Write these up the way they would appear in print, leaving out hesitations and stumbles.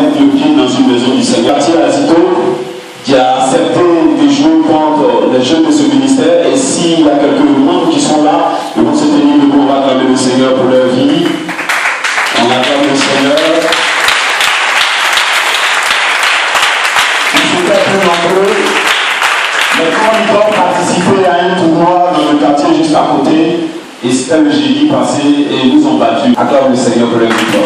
mettre le pied dans une maison du Seigneur. Quartier Azito, qui a accepté de jouer contre les jeunes de ce ministère. Et s'il y a quelques membres qui sont là, ils vont se tenir debout, on va acclamer le Seigneur pour leur vie. On acclame le Seigneur. Ils étaient plus nombreux. Mais quand ils doivent participer à un tournoi dans le quartier juste à côté, et c'était le jeudi passé, et ils nous ont battus. Acclame le Seigneur pour leur victoire.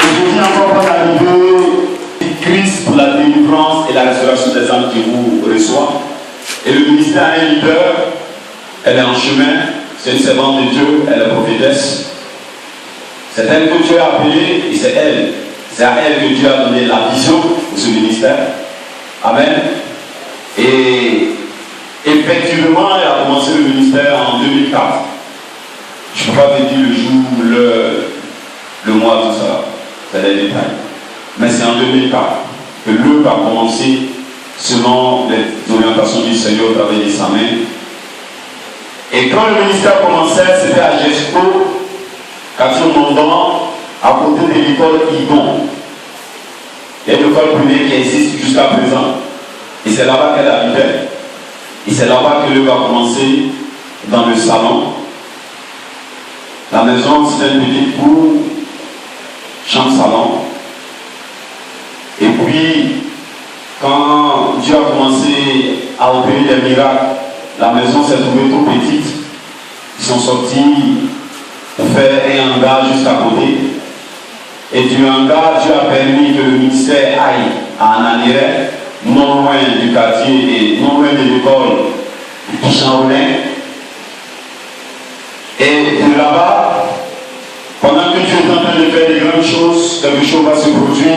Aujourd'hui encore, bonne arrivée, Christ pour la délivrance et la restauration des âmes qui vous reçoit. Et le ministère a un leader, elle est en chemin, c'est une servante de Dieu, elle est prophétesse. C'est elle que Dieu a appelée et c'est elle. C'est à elle que Dieu a donné la vision pour ce ministère. Amen. Et effectivement, elle a commencé le ministère en 2004. Je ne peux pas te dire le jour, le mois, tout ça. C'est des détails. Mais c'est en 2004 que l'œuvre a commencé selon les orientations du Seigneur au travers de sa main. Et quand le ministère commençait, c'était à Gesco, quartier Mondon, à côté de l'école Igon. Il y a une école privée qui existe jusqu'à présent. Et c'est là-bas qu'elle habitait. Et c'est là-bas que l'œuvre a commencé, dans le salon. La maison, c'était une petite cour, chambre-salon. Et puis, quand Dieu a commencé à opérer des miracles, la maison s'est trouvée trop petite. Ils sont sortis pour faire un hangar juste à côté. Et du hangar, Dieu a permis que le ministère aille à Ananiret, non loin du quartier et non loin de l'école du Chamberlain. Et de là-bas, pendant que Dieu est en train de faire de grandes choses, quelque chose va se produire.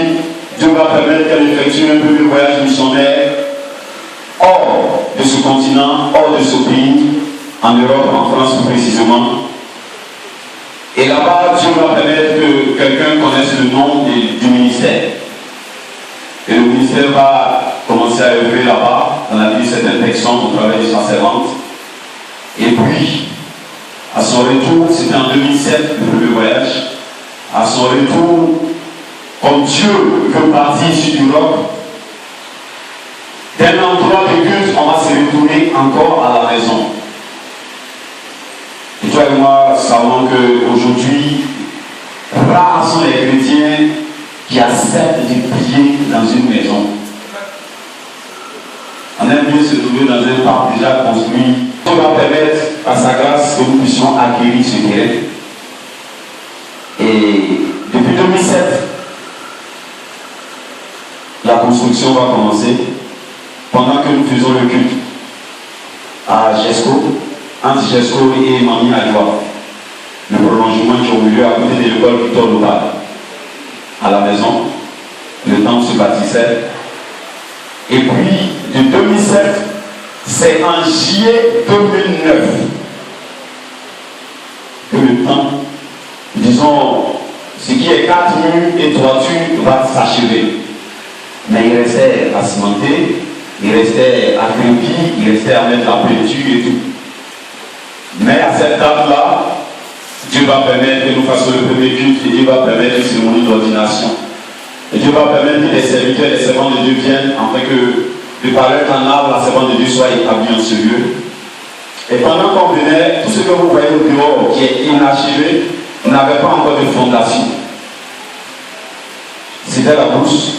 Dieu va permettre qu'elle effectue un peu de voyage missionnaire hors de ce continent, hors de ce pays, en Europe, en France plus précisément. Et là-bas, Dieu va permettre que quelqu'un connaisse le nom du ministère. Et le ministère va commencer à œuvrer là-bas, dans la vie de cette infection au travail de sa servante. Et puis, à son retour, c'était en 2007, le premier voyage, à son retour, comme Dieu veut partir sur du roc, d'un endroit de culte, on va se retourner encore à la maison. Et toi et moi savons qu'aujourd'hui, rares sont les chrétiens qui acceptent de prier dans une maison. On aime mieux se trouver dans un parc déjà construit. Dieu va permettre à sa grâce que nous puissions acquérir ce terrain. Et depuis 2007, la construction va commencer pendant que nous faisons le culte à Gesco, entre Gesco et Mami Adjoa. Le prolongement qui a eu lieu à côté de l'école Victor Local, à la maison, le temple se bâtissait. Et puis, de 2007, c'est en juillet 2009 que le temps, disons, ce qui est 4 murs et toiture va s'achever. Mais il restait à cimenter, il restait à crépir, il restait à mettre la peinture et tout. Mais à cette date-là, Dieu va permettre que nous fassions le premier culte et Dieu va permettre une cérémonie d'ordination. Et Dieu va permettre que les serviteurs et les servants de Dieu viennent afin que le parler en arbre, la servante de Dieu soit établie en ce lieu. Et pendant qu'on venait, tout ce que vous voyez au dehors qui est inachevé, on n'avait pas encore de fondation. C'était la brousse.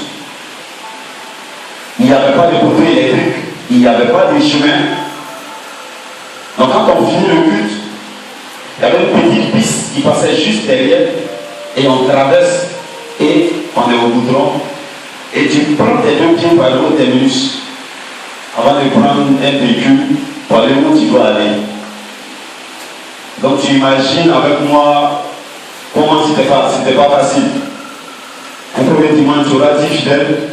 Il n'y avait pas de poteau électrique, il n'y avait pas de chemin. Donc quand on finit le culte, il y avait une petite piste qui passait juste derrière et on traverse et on est au goudron et tu prends tes deux pieds par le haut des muscles avant de prendre un véhicule pour aller où tu dois aller. Donc tu imagines avec moi comment c'était pas facile. Un premier dimanche, tu auras dit fidèle.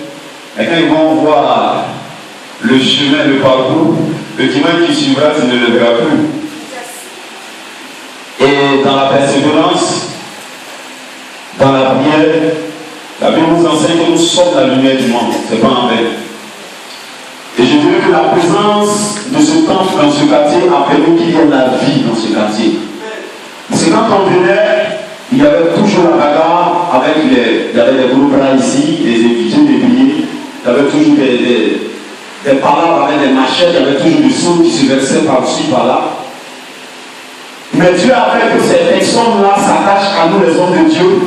Et quand ils vont voir le chemin, le parcours, le dimanche qui suivra, tu ne le verras plus. Et dans la persévérance, dans la prière, la Bible nous enseigne que nous sommes la lumière du monde. C'est pas en vain. Et je dirais que la présence de ce temple dans ce quartier a permis qu'il y ait la vie dans ce quartier. Parce que quand on venait, il y avait toujours la bagarre avec il y avait des gros bras ici, des étudiants, des billets, il y avait toujours des palabres avec des machettes, il y avait toujours du sang qui se versait par-dessus, par-là. Mais Dieu a fait que ces personnes-là s'attachent à nous, les hommes de Dieu.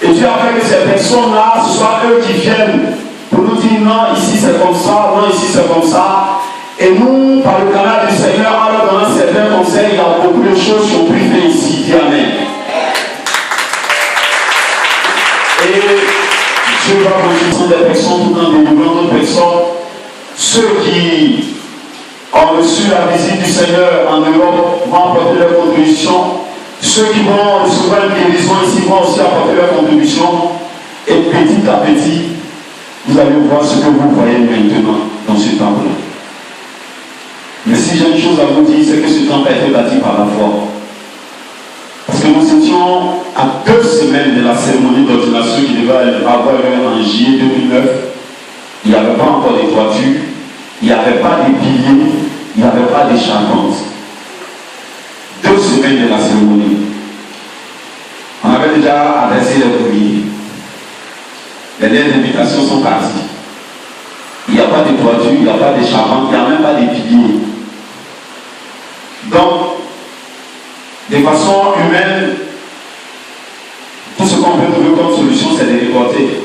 Et Dieu a fait que ces personnes-là, ce soit eux qui viennent pour nous dire non, ici c'est comme ça, non, ici c'est comme ça. Et nous, par le canal du Seigneur, en leur donnant certains conseils, il y a beaucoup de choses qui ont pu faire ici. Dis Amen. Et Dieu va continuer des personnes tout en délivrant d'autres personnes. Ceux qui ont reçu la visite du Seigneur en Europe vont apporter leur contribution. Ceux qui vont recevoir une guérison ici vont aussi apporter leur contribution. Et petit à petit, vous allez voir ce que vous voyez maintenant dans ce temple. Mais si j'ai une chose à vous dire, c'est que ce temple a été bâti par la foi. Parce que nous étions à 2 semaines de la cérémonie d'ordination qui devait avoir lieu en juillet 2009. Il n'y avait pas encore de toitures, il n'y avait pas de piliers, il n'y avait pas de charpentes. 2 semaines de la cérémonie. On avait déjà adressé les courriers. Les invitations sont parties. Il n'y a pas de toiture, il n'y a pas de charpente, il n'y a même pas de piliers. Donc, de façon humaine, tout ce qu'on peut trouver comme solution, c'est de reporter.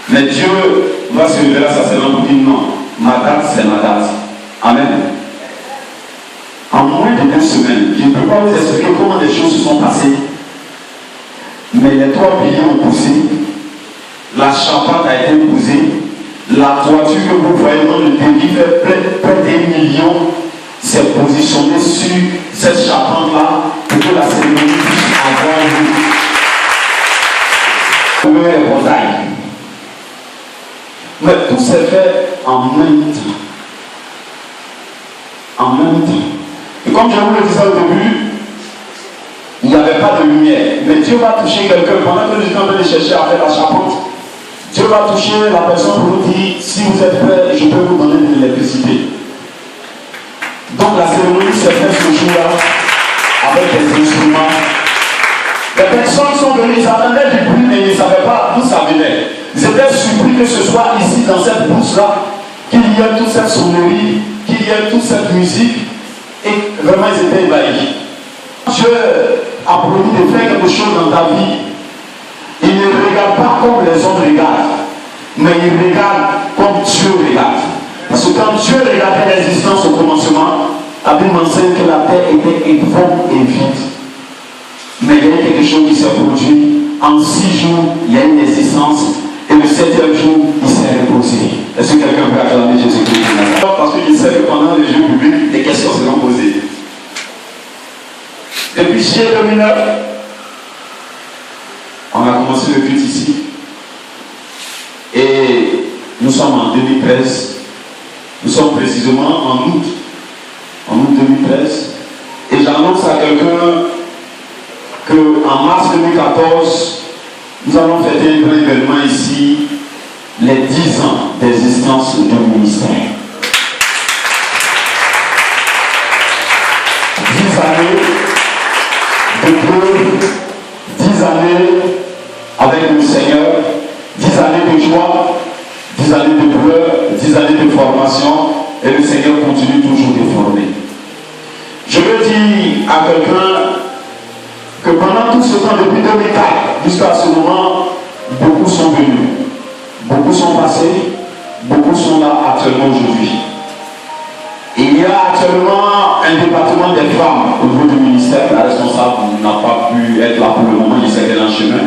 Mais Dieu va se révéler à sa servante pour dire non, ma date, c'est ma date. Amen. En moins de 2 semaines, je ne peux pas vous expliquer comment les choses se sont passées. Mais les 3 piliers ont poussé. La charpente a été posée. La toiture que vous voyez dans le débit fait près d'1 million s'est positionnée sur cette charpente-là pour que la cérémonie puisse avoir lieu. Le rosaire. Mais tout s'est fait en même temps. En même temps. Et comme je vous le disais au début, il n'y avait pas de lumière. Mais Dieu va toucher quelqu'un. Pendant que nous étions en train de chercher à faire la charpente, Dieu va toucher la personne pour vous dire, si vous êtes prêts, je peux vous donner de l'électricité. Donc la cérémonie s'est faite ce jour-là avec des instruments. Les personnes sont venues, ils attendaient du bruit, mais ils ne savaient pas d'où ça venait. Ils étaient surpris que ce soit ici, dans cette bourse-là, qu'il y ait toute cette sonnerie, qu'il y ait toute cette musique. Et vraiment, ils étaient ébahis. Dieu a promis de faire quelque chose dans ta vie. Il ne regarde pas comme les hommes regardent, mais il regarde comme Dieu regarde. Parce que quand Dieu regardait l'existence au commencement, la Bible m'enseigne que la terre était informe et vide. Mais il y a eu quelque chose qui s'est produit. En 6 jours, il y a une existence. Et le 7e jour, il s'est reposé. Est-ce que quelqu'un peut acclamer Jésus-Christ? Parce qu'il sait que pendant les Jeux publics, des questions seront posées. Depuis juillet 2009, on a commencé le culte ici. Et nous sommes en 2013. Nous sommes précisément en août 2013. Et j'annonce à quelqu'un qu'en mars 2014, nous allons fêter un grand événement ici, les 10 ans d'existence du ministère. 10 années de preuve, 10 années avec le Seigneur, 10 années de joie, 10 années de pleurs, 10 années de formation, et le Seigneur continue toujours de former. Je veux dire à quelqu'un que pendant tout ce temps, depuis 2004 jusqu'à ce moment, beaucoup sont venus, beaucoup sont passés, beaucoup sont là actuellement aujourd'hui. Il y a actuellement un département des femmes au niveau du ministère. La responsable n'a pas pu être là pour le moment, il sait qu'elle est en chemin.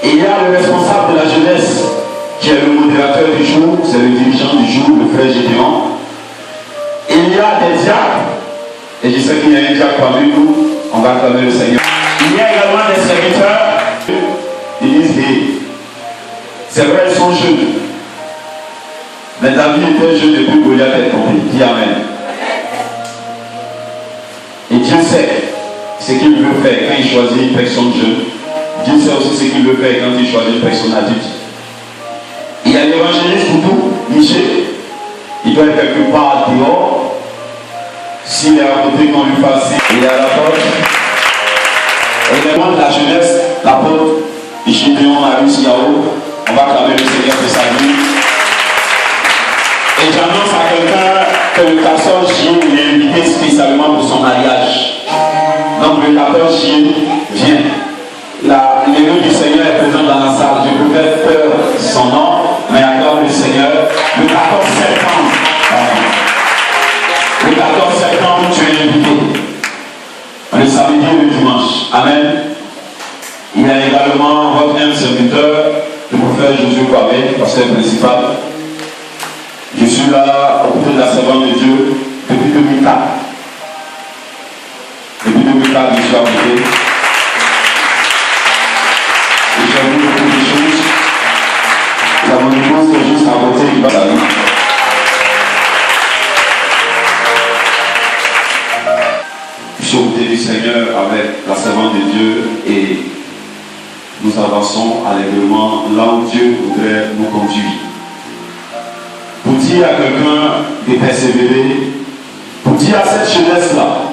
Et il y a le responsable de la jeunesse qui est le modérateur du jour, c'est le dirigeant du jour, le frère Gédéon. Il y a des diacres, et je sais qu'il y a un diacre parmi nous, on va acclamer le Seigneur. Il y a également des serviteurs, ils disent, c'est vrai, ils sont jeunes. Mais David était jeune depuis que Goliath est tombé. Dis Amen. Et Dieu sait ce qu'il veut faire quand il choisit une personne jeune. Dieu sait aussi ce qu'il veut faire quand il choisit une personne adulte. Il y a l'évangéliste pour tout, Michel. Il doit être quelque part dehors. S'il est à côté, qu'on lui fasse, il est à la porte. Également de la jeunesse, l'apôtre Gédéon Marius Yao, on va clamer le Seigneur de sa vie. Et j'annonce à quelqu'un que le 14 juillet, il est invité spécialement pour son mariage. Donc le 14 juillet, viens. L'élu du Seigneur est présent dans la salle. Je peux faire peur son nom, mais accorde le Seigneur. Le 14 septembre. Le 14 septembre, tu es invité. Le samedi et le dimanche. Amen. Il y a également votre même serviteur, le prophète Josué Kouabé, pasteur principal. Je suis là au côté de la servante de Dieu depuis 2004. Depuis 2004, je suis à côté. Et j'ai vu beaucoup de choses. La bonne épouse est juste à côté du bas. Je suis au côté du Seigneur avec la servante de Dieu et nous avançons allègrement là où Dieu voudrait nous conduire. Pour dire à quelqu'un de persévérer, pour dire à cette jeunesse-là